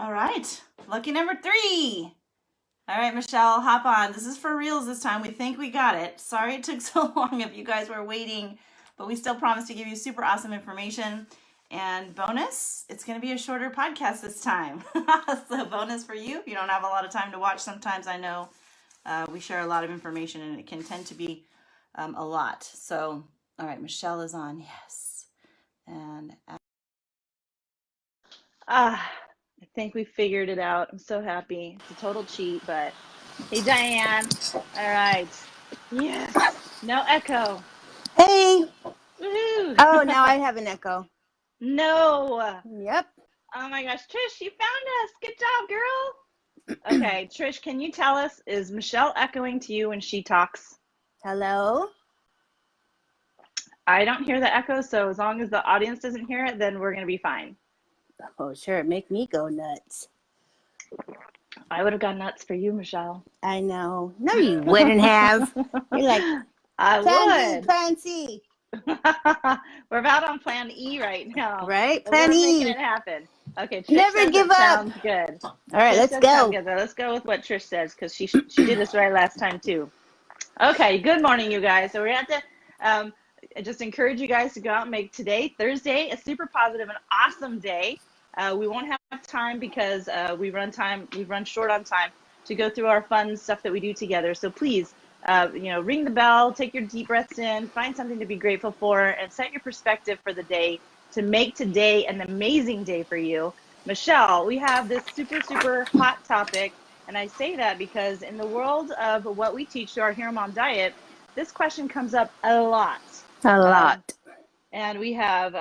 All right, lucky number 3. All right, Michelle, hop on. This is for reals this time. We think we got it. Sorry it took so long if you guys were waiting, but we still promise to give you super awesome information. And bonus, it's going to be a shorter podcast this time. So bonus for you if you don't have a lot of time to watch. Sometimes I know we share a lot of information and it can tend to be a lot. So, all right, Michelle is on. Yes. And I think we figured it out. I'm so happy. It's a total cheat, but hey, Diane. All right. Yes. No echo. Hey. Woohoo. Oh, now I have an echo. No. Yep. Oh my gosh, Trish, you found us. Good job, girl. Okay, Trish, can you tell us, is Michelle echoing to you when she talks? Hello? I don't hear the echo, so as long as the audience doesn't hear it, then we're going to be fine. Oh, sure. Make me go nuts. I would have gone nuts for you, Michelle. I know. No, you wouldn't have. You're like, I would. Plan C. We're about on plan E right now. Right? But Plan we're E. making it happen. Okay, Trish Never says give it up. sounds good. All right, Trish let's go. Good. Let's go with what Trish says because she did this right last time too. Okay, good morning, you guys. So we're going to have to just encourage you guys to go out and make today, Thursday, a super positive and awesome day. We won't have time because we run short on time to go through our fun stuff that we do together. So please, ring the bell, take your deep breaths in, find something to be grateful for, and set your perspective for the day to make today an amazing day for you. Michelle, we have this super, super hot topic. And I say that because in the world of what we teach through our HEROMOM diet, this question comes up a lot. A lot. And we have,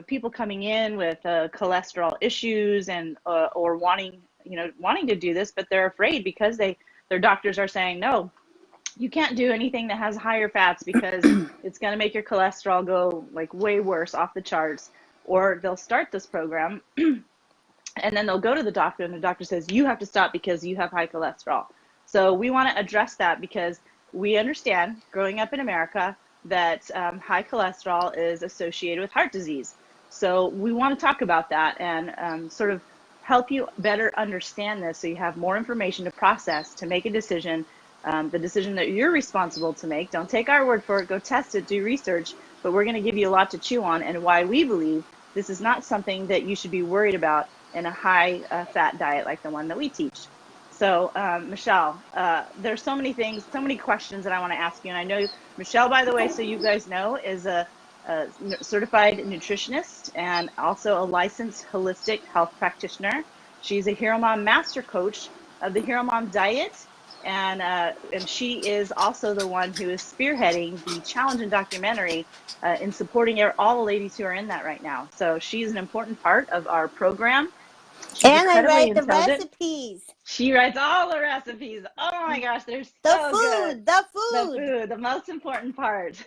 people coming in with cholesterol issues and or wanting to do this, but they're afraid because their doctors are saying, no, you can't do anything that has higher fats because it's going to make your cholesterol go like way worse, off the charts. Or they'll start this program and then they'll go to the doctor and the doctor says, you have to stop because you have high cholesterol. So we want to address that because we understand, growing up in America, that high cholesterol is associated with heart disease. So we want to talk about that and sort of help you better understand this so you have more information to process to make a decision, the decision that you're responsible to make. Don't take our word for it. Go test it, do research. But we're going to give you a lot to chew on and why we believe this is not something that you should be worried about in a high fat diet like the one that we teach. So, Michelle, there's so many things, so many questions that I want to ask you. And I know Michelle, by the way, so you guys know, is a certified nutritionist and also a licensed holistic health practitioner. She's a HEROMOM master coach of the HEROMOM diet. And she is also the one who is spearheading the challenge and documentary in supporting all the ladies who are in that right now. So she's an important part of our program. She's and I write the intelligent. Recipes. She writes all the recipes. Oh my gosh, they're so good. The food, the most important part.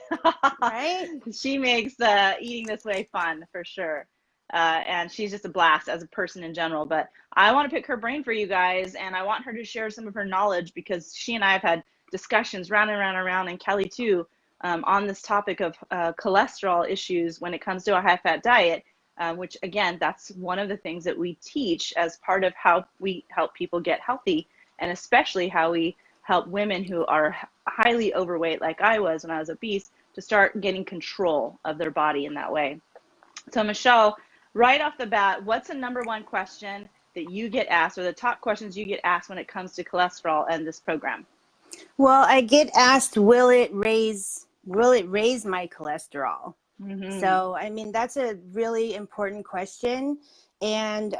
Right? She makes eating this way fun for sure. And she's just a blast as a person in general. But I want to pick her brain for you guys, and I want her to share some of her knowledge because she and I have had discussions round and round and round, and Kelly too, on this topic of cholesterol issues when it comes to a high-fat diet. Which, again, that's one of the things that we teach as part of how we help people get healthy, and especially how we help women who are highly overweight, like I was when I was obese, to start getting control of their body in that way. So, Michelle, right off the bat, what's the number one question that you get asked, or the top questions you get asked when it comes to cholesterol and this program? Well, I get asked, will it raise my cholesterol? Mm-hmm. So, I mean, that's a really important question. And,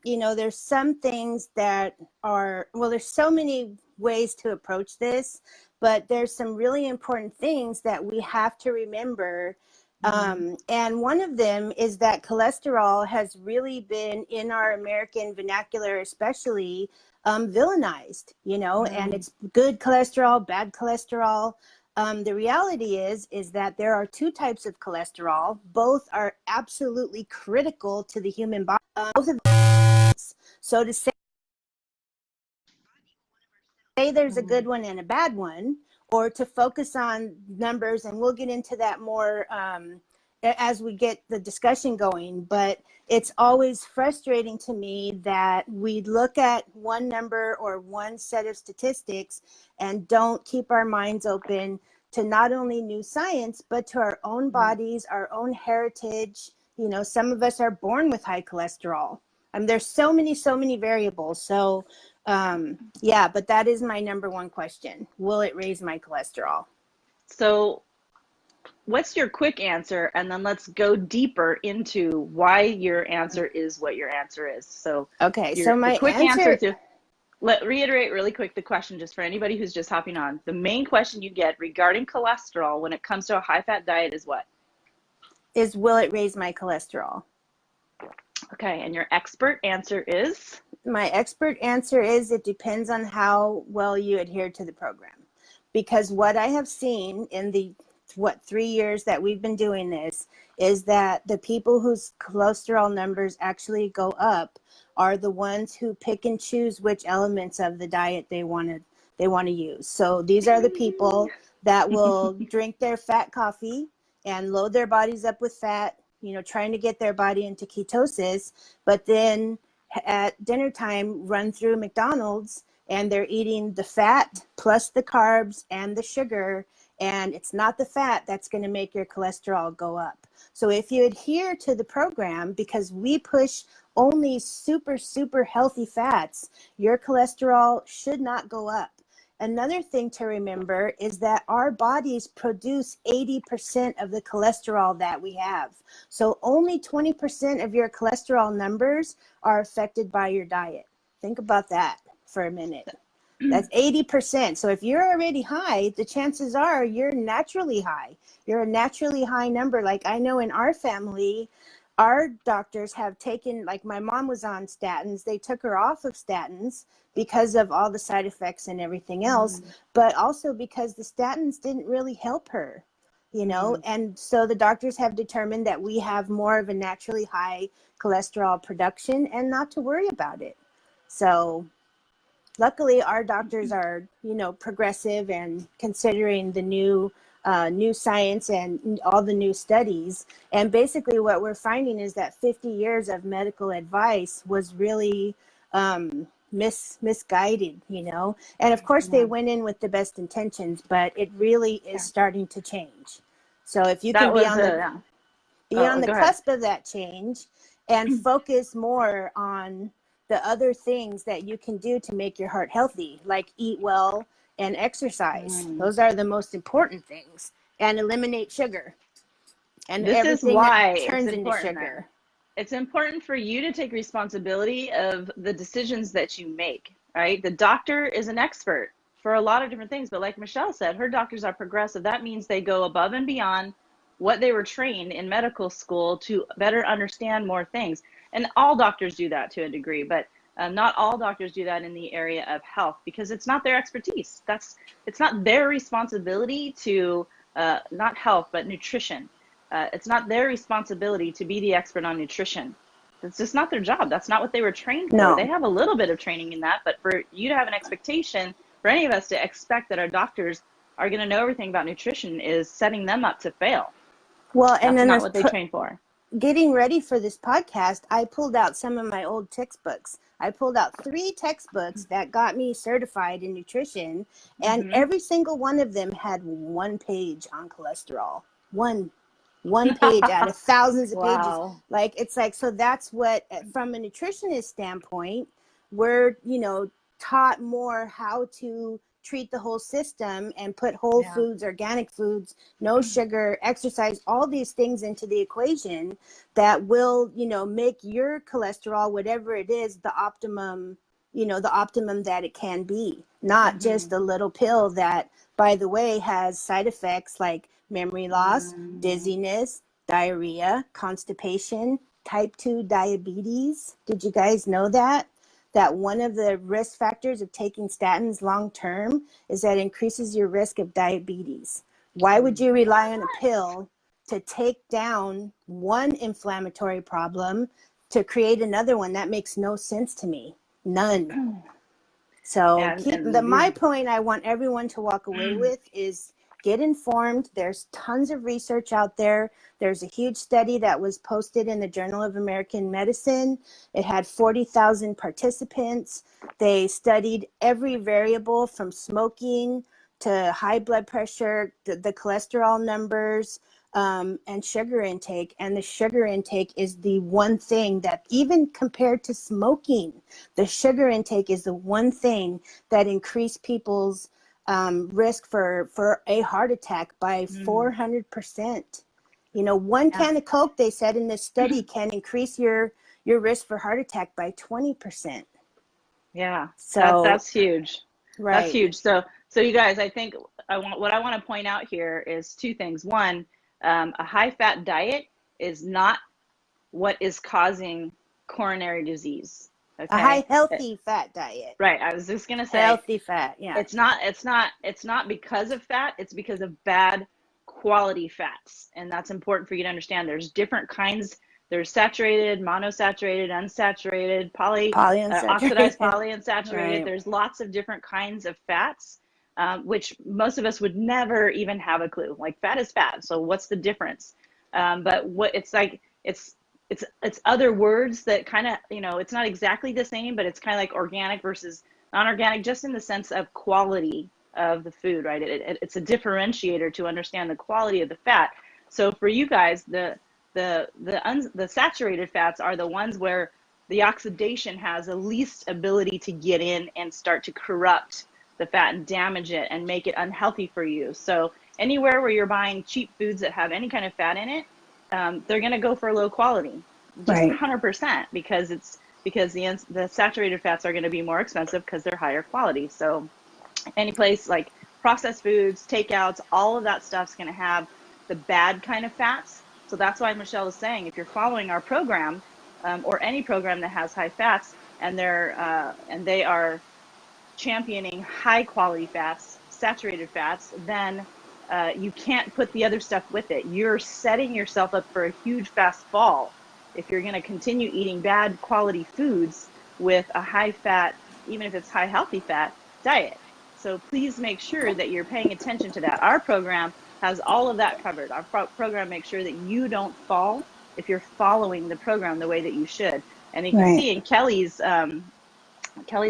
there's some things that there's so many ways to approach this, but there's some really important things that we have to remember. Mm-hmm. And one of them is that cholesterol has really been in our American vernacular, especially villainized, and it's good cholesterol, bad cholesterol. The reality is that there are 2 types of cholesterol. Both are absolutely critical to the human body. So to say there's a good one and a bad one, or to focus on numbers, and we'll get into that more as we get the discussion going, but it's always frustrating to me that we look at one number or one set of statistics and don't keep our minds open to not only new science, but to our own bodies, our own heritage. You know, some of us are born with high cholesterol. There's so many variables. So yeah, but that is my number one question. Will it raise my cholesterol? So what's your quick answer? And then let's go deeper into why your answer is what your answer is. So okay, so my quick answer to reiterate really quick the question, just for anybody who's just hopping on. The main question you get regarding cholesterol when it comes to a high-fat diet is what? Is will it raise my cholesterol? Okay, and your expert answer is? My expert answer is it depends on how well you adhere to the program. Because what I have seen in the 3 years that we've been doing this is that the people whose cholesterol numbers actually go up are the ones who pick and choose which elements of the diet they want to use. So these are the people that will drink their fat coffee and load their bodies up with fat, you know, trying to get their body into ketosis, but then at dinner time run through McDonald's and they're eating the fat plus the carbs and the sugar, and it's not the fat that's going to make your cholesterol go up. So if you adhere to the program, because we push only super healthy fats, your cholesterol should not go up. Another thing to remember is that our bodies produce 80% of the cholesterol that we have. So only 20% of your cholesterol numbers are affected by your diet. Think about that for a minute. That's 80%. So if you're already high, the chances are you're naturally high. You're a naturally high number. Like I know in our family, our doctors have taken, like my mom was on statins. They took her off of statins because of all the side effects and everything else, but also because the statins didn't really help her, you know? And so the doctors have determined that we have more of a naturally high cholesterol production and not to worry about it. So luckily our doctors are, you know, progressive and considering the new science and all the new studies. And basically what we're finding is that 50 years of medical advice was really misguided, you know. And of course they went in with the best intentions, but it really is starting to change. So if you can be on the cusp of that change and focus more on the other things that you can do to make your heart healthy, like eat well and exercise. Those are the most important things. And eliminate sugar. And this is why that turns it's into sugar. It's important for you to take responsibility of the decisions that you make, right? The doctor is an expert for a lot of different things, but like Michelle said, her doctors are progressive. That means they go above and beyond what they were trained in medical school to better understand more things. And all doctors do that to a degree, but not all doctors do that in the area of health because it's not their expertise. It's not their responsibility to, not health, but nutrition. It's not their responsibility to be the expert on nutrition. It's just not their job. That's not what they were trained for. No. They have a little bit of training in that, but for you to have an expectation, for any of us to expect that our doctors are going to know everything about nutrition is setting them up to fail. Well, and then that's not what they train for. Getting ready for this podcast, I pulled out some of my old textbooks. I pulled out 3 textbooks that got me certified in nutrition, and every single one of them had 1 page on cholesterol. One page out of thousands of pages. Like, it's like, so that's what, from a nutritionist standpoint, we're, you know, taught more how to treat the whole system and put whole foods, organic foods, no sugar, exercise, all these things into the equation that will, you know, make your cholesterol, whatever it is, the optimum, you know, the optimum that it can be, not just a little pill that, by the way, has side effects like memory loss, dizziness, diarrhea, constipation, type 2 diabetes. Did you guys know that? That one of the risk factors of taking statins long term is that it increases your risk of diabetes. Why would you rely on a pill to take down one inflammatory problem to create another one? That makes no sense to me. None. So my point I want everyone to walk away with is get informed. There's tons of research out there. There's a huge study that was posted in the Journal of American Medicine. It had 40,000 participants. They studied every variable from smoking to high blood pressure, the cholesterol numbers, and sugar intake. And the sugar intake is the one thing that, even compared to smoking, the sugar intake is the one thing that increased people's risk for a heart attack by 400%. You know, one can of Coke, they said in this study, can increase your risk for heart attack by 20%. Yeah, so that's huge. Right. That's huge. So you guys, I think what I want to point out here is two things. One, a high-fat diet is not what is causing coronary disease. Okay? A high healthy fat diet. Right. I was just gonna say healthy fat. Yeah. It's not because of fat. It's because of bad quality fats, and that's important for you to understand. There's different kinds. There's saturated, monosaturated, unsaturated, oxidized polyunsaturated. Right. There's lots of different kinds of fats, which most of us would never even have a clue. Like, fat is fat, so what's the difference? But what it's like, it's other words that kind of, it's not exactly the same, but it's kind of like organic versus non-organic, just in the sense of quality of the food, right? It's a differentiator to understand the quality of the fat. So for you guys, the saturated fats are the ones where the oxidation has the least ability to get in and start to corrupt the fat and damage it and make it unhealthy for you. So anywhere where you're buying cheap foods that have any kind of fat in it, they're going to go for low quality, just Right. 100%, because the saturated fats are going to be more expensive because they're higher quality. So any place like processed foods, takeouts, all of that stuff's going to have the bad kind of fats. So that's why Michelle is saying, if you're following our program, or any program that has high fats, and they are championing high quality fats, saturated fats, then you can't put the other stuff with it. You're setting yourself up for a huge fast fall if you're going to continue eating bad quality foods with a high fat, even if it's high healthy fat diet. So please make sure that you're paying attention to that. Our program has all of that covered. Our program makes sure that you don't fall if you're following the program the way that you should. And you can Right. see in Kelly's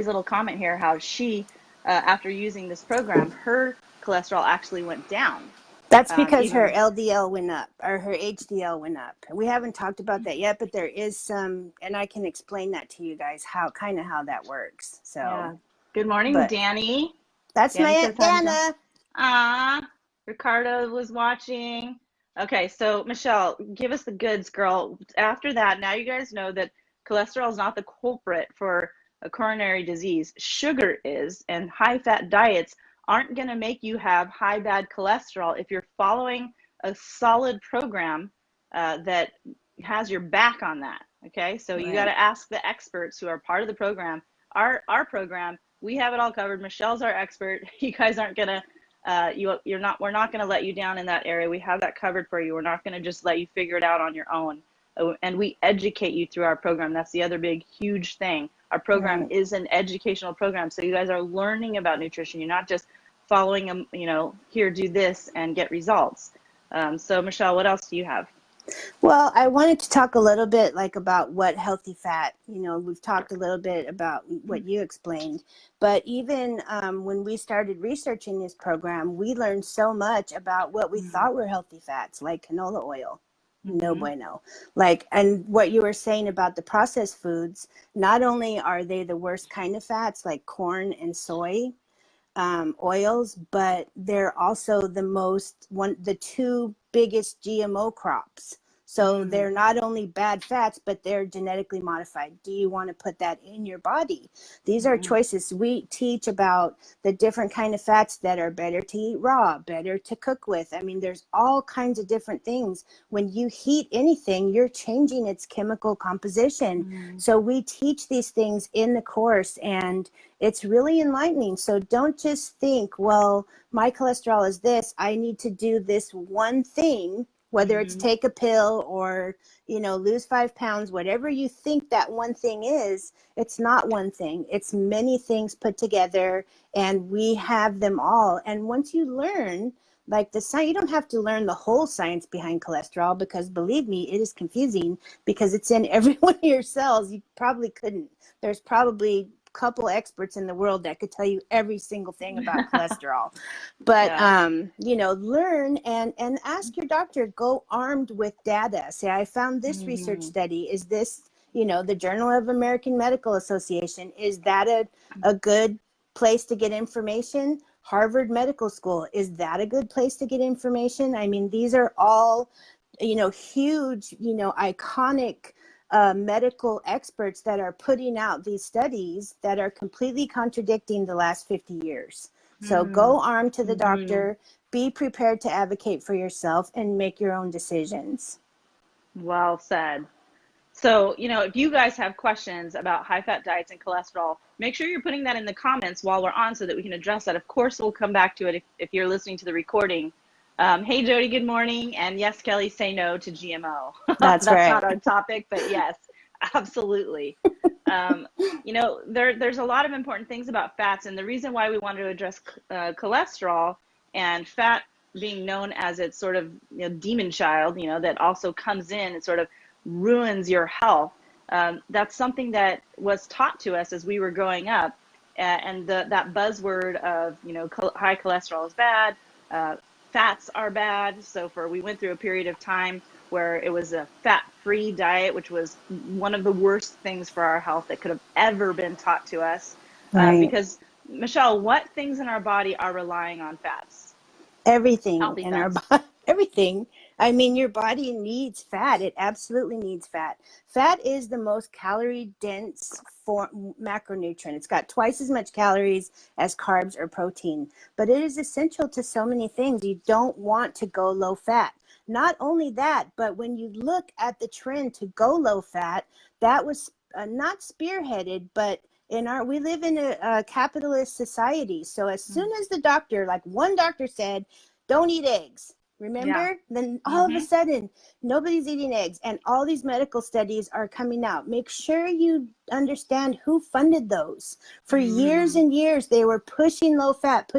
little comment here how she, after using this program, her cholesterol actually went down. That's because her LDL went up, or her HDL went up. We haven't talked about that yet, but there is some, and I can explain that to you guys, how that works. So yeah. Good morning, Danny. That's Danny my Aunt Dana. Ricardo was watching. Okay, so Michelle, give us the goods, girl. After that, now you guys know that cholesterol is not the culprit for a coronary disease. Sugar is, and high-fat diets aren't going to make you have high bad cholesterol if you're following a solid program that has your back on that. Okay, so you got to ask the experts who are part of the program. Our program, we have it all covered. Michelle's our expert. You guys aren't gonna we're not gonna let you down in that area. We have that covered for you. We're not gonna just let you figure it out on your own. And we educate you through our program. That's the other big, huge thing. Our program is an educational program. So you guys are learning about nutrition. You're not just following them, here, do this and get results. So Michelle, what else do you have? Well, I wanted to talk a little bit about what healthy fat, we've talked a little bit about what you explained, but even when we started researching this program, we learned so much about what we thought were healthy fats, like canola oil. No bueno. And what you were saying about the processed foods, not only are they the worst kind of fats like corn and soy oils, but they're also the two biggest GMO crops. So they're not only bad fats, but they're genetically modified. Do you want to put that in your body? These are choices. We teach about the different kind of fats that are better to eat raw, better to cook with. I mean, there's all kinds of different things. When you heat anything, you're changing its chemical composition. So we teach these things in the course, and it's really enlightening. So don't just think, well, my cholesterol is this, I need to do this one thing, whether it's take a pill or, lose 5 pounds, whatever you think that one thing is, it's not one thing. It's many things put together, and we have them all. And once you learn like the science. You don't have to learn the whole science behind cholesterol, because believe me, it is confusing because it's in every one of your cells. You probably couldn't. There's probably a couple experts in the world that could tell you every single thing about cholesterol. But learn and ask your doctor. Go armed with data. Say, I found this research study. Is this, the Journal of American Medical Association, is that a good place to get information? Harvard Medical School, is that a good place to get information? I mean, these are all, huge, iconic medical experts that are putting out these studies that are completely contradicting the last 50 years. So go armed to the doctor, be prepared to advocate for yourself, and make your own decisions. Well said. So, if you guys have questions about high-fat diets and cholesterol, make sure you're putting that in the comments while we're on so that we can address that. Of course, we'll come back to it if you're listening to the recording. Hey, Jody, good morning. And yes, Kelly, say no to GMO. That's right. Not our topic, but yes, absolutely. There's a lot of important things about fats. And the reason why we wanted to address cholesterol and fat being known as its sort of demon child, that also comes in and sort of ruins your health. That's something that was taught to us as we were growing up, and that buzzword of high cholesterol is bad, fats are bad. So we went through a period of time where it was a fat-free diet, which was one of the worst things for our health that could have ever been taught to us. Right. Because Michelle, what things in our body are relying on fats? Everything Healthy in fats. our body, everything. I mean, your body needs fat. It absolutely needs fat. Fat is the most calorie dense macronutrient. It's got twice as much calories as carbs or protein, but it is essential to so many things. You don't want to go low fat. Not only that, but when you look at the trend to go low fat, that was not spearheaded, but we live in a capitalist society. So as soon as the doctor, like one doctor said, don't eat eggs, remember? Then all of a sudden, nobody's eating eggs, and all these medical studies are coming out. Make sure you understand who funded those. For years and years, they were pushing low fat.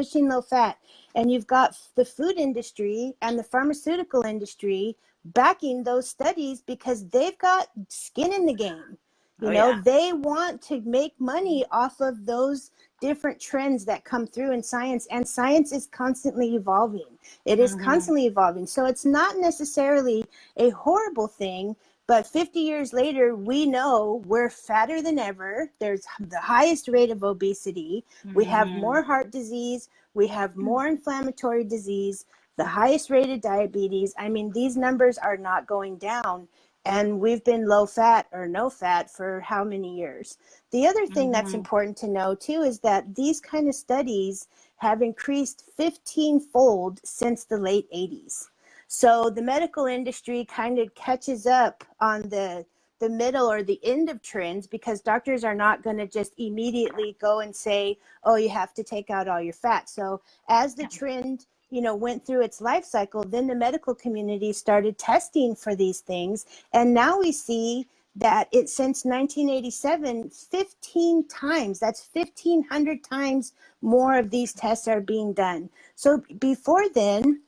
And you've got the food industry and the pharmaceutical industry backing those studies because they've got skin in the game. They want to make money off of those different trends that come through in science, and science is constantly evolving. It is constantly evolving. So it's not necessarily a horrible thing, but 50 years later, we know we're fatter than ever. There's the highest rate of obesity. We have more heart disease. We have more inflammatory disease, the highest rate of diabetes. I mean, these numbers are not going down. And we've been low fat or no fat for how many years? The other thing that's important to know too is that these kind of studies have increased 15-fold since the late 80s. So the medical industry kind of catches up on the middle or the end of trends, because doctors are not going to just immediately go and say, oh, you have to take out all your fat. So as the trend went through its life cycle, then the medical community started testing for these things. And now we see that since 1987, 15 times, that's 1,500 times more of these tests are being done. So before then,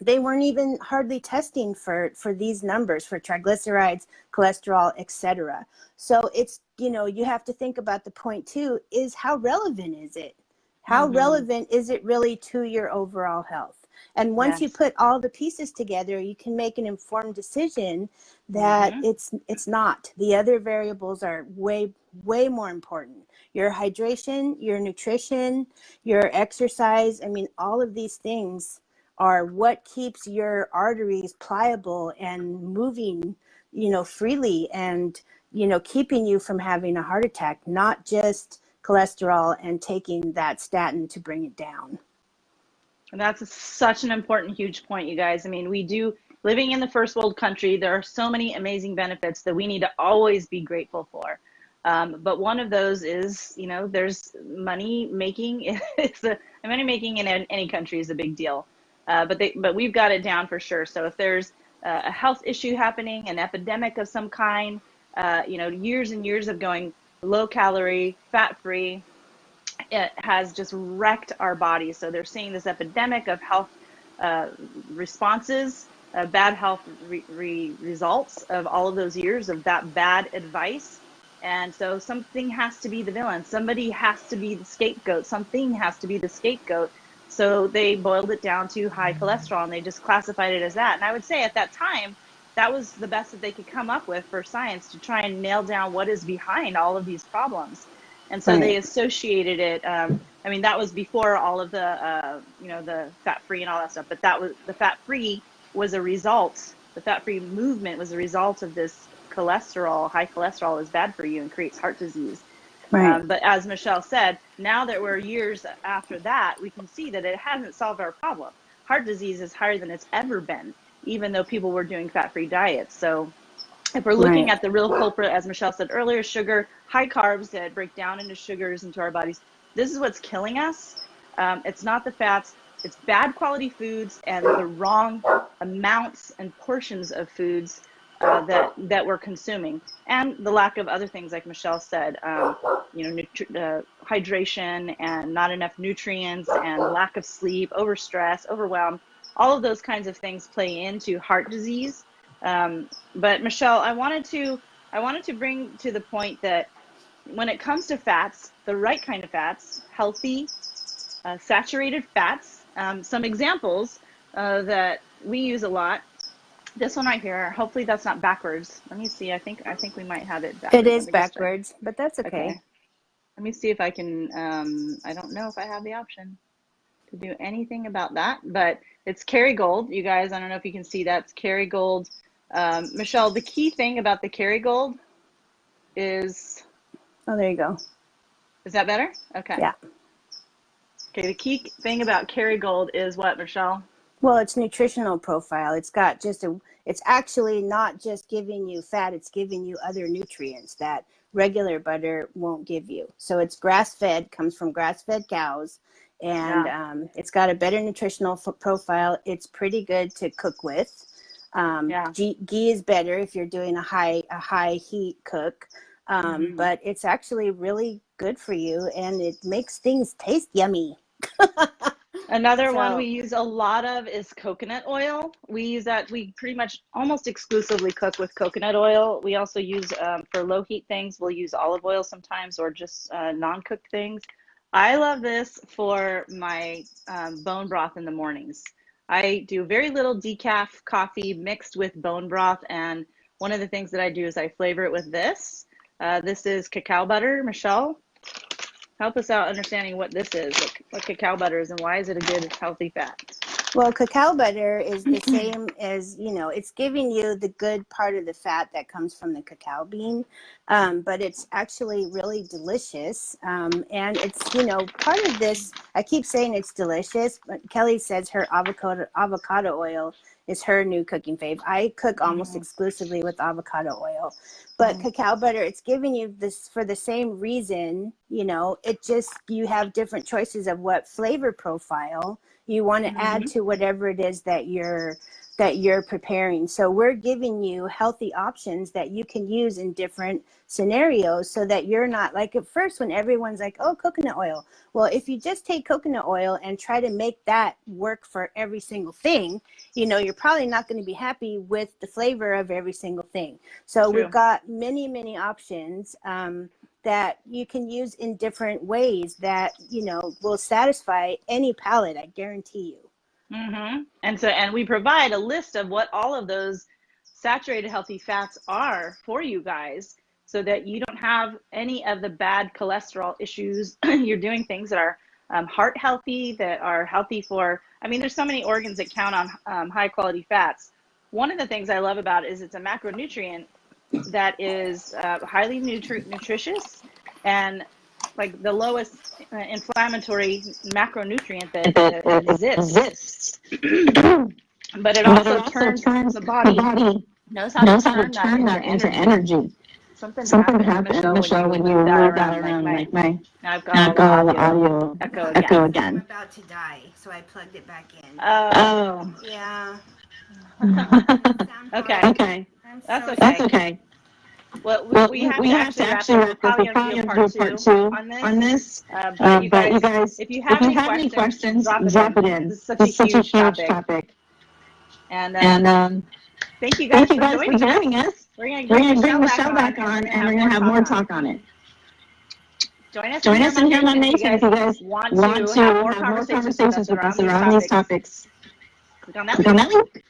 they weren't even hardly testing for these numbers, for triglycerides, cholesterol, etc. So it's, you have to think about the point too, is how relevant is it? How relevant is it really to your overall health? And once you put all the pieces together, you can make an informed decision that it's not. The other variables are way, way more important. Your hydration, your nutrition, your exercise. I mean, all of these things are what keeps your arteries pliable and moving, freely, and, keeping you from having a heart attack, not just cholesterol and taking that statin to bring it down. And that's such an important, huge point, you guys. I mean, living in the first world country, there are so many amazing benefits that we need to always be grateful for. But one of those is, there's money making. Money making in any country is a big deal. But we've got it down for sure. So if there's a health issue happening, an epidemic of some kind, years and years of going low calorie, fat free, it has just wrecked our bodies. So they're seeing this epidemic of health uh, responses, bad health results of all of those years of that bad advice. And so something has to be the villain. Somebody has to be the scapegoat. Something has to be the scapegoat. So they boiled it down to high cholesterol, and they just classified it as that. And I would say at that time, that was the best that they could come up with for science to try and nail down what is behind all of these problems. And so they associated it. I mean, that was before all of the, the fat-free and all that stuff. But that was the fat-free was a result. The fat-free movement was a result of this cholesterol. High cholesterol is bad for you and creates heart disease. Right. But as Michelle said, now that we're years after that, we can see that it hasn't solved our problem. Heart disease is higher than it's ever been, even though people were doing fat-free diets. So if we're looking at the real culprit, as Michelle said earlier, sugar, high carbs that break down into sugars into our bodies, this is what's killing us. It's not the fats, it's bad quality foods and the wrong amounts and portions of foods that we're consuming, and the lack of other things like Michelle said, hydration and not enough nutrients and lack of sleep, overstress, overwhelm. All of those kinds of things play into heart disease. But Michelle, I wanted to bring to the point that when it comes to fats, the right kind of fats, healthy, saturated fats, some examples that we use a lot. This one right here, hopefully that's not backwards. Let me see, I think we might have it backwards. It is backwards, but that's okay. Let me see if I can, I don't know if I have the option to do anything about that, but it's Kerrygold, you guys. I don't know if you can see that. It's Kerrygold. Michelle, the key thing about the Kerrygold is... Oh, there you go. Is that better? Okay. Yeah. Okay, the key thing about Kerrygold is what, Michelle? Well, it's nutritional profile. It's got it's actually not just giving you fat, it's giving you other nutrients that regular butter won't give you. So it's grass-fed, comes from grass-fed cows, and it's got a better nutritional profile. It's pretty good to cook with. Ghee is better if you're doing a high heat cook, but it's actually really good for you, and it makes things taste yummy. Another one we use a lot of is coconut oil. We use that. We pretty much almost exclusively cook with coconut oil. We also use, for low heat things, we'll use olive oil sometimes, or just non-cooked things. I love this for my bone broth in the mornings. I do very little decaf coffee mixed with bone broth, and one of the things that I do is I flavor it with this. This is cacao butter. Michelle, help us out understanding what this is, what cacao butter is, and why is it a good, healthy fat? Well, cacao butter is the same as, it's giving you the good part of the fat that comes from the cacao bean, but it's actually really delicious. And it's, part of this, I keep saying it's delicious, but Kelly says her avocado oil is her new cooking fave. I cook almost exclusively with avocado oil, but cacao butter, it's giving you this for the same reason, it just, you have different choices of what flavor profile you want to add to whatever it is that you're preparing. So we're giving you healthy options that you can use in different scenarios, so that you're not like at first when everyone's like, oh, coconut oil. Well, if you just take coconut oil and try to make that work for every single thing, you're probably not going to be happy with the flavor of every single thing. So we've got many, many options that you can use in different ways that, will satisfy any palate, I guarantee you. And we provide a list of what all of those saturated healthy fats are for you guys, so that you don't have any of the bad cholesterol issues. You're doing things that are heart healthy, that are healthy for, there's so many organs that count on high quality fats. One of the things I love about it is it's a macronutrient that is highly nutritious, and like the lowest inflammatory macronutrient that exists. But it also turns the body, knows how to turn that into energy. Something happened, Michelle, when you moved that around. Like now I've got all the audio echo again. I'm about to die, so I plugged it back in. Oh. Yeah. Okay. That's okay. Well, we have to actually wrap up. We're probably going to do a part two on this. But you guys, if you have any questions, drop it in. This is such a huge topic. And thank you guys for joining us. We're going to bring Michelle back on, and we're going to have more talk on it. Join us in HEROMOM Nation if you guys want to have more conversations with us around these topics. Click on that link.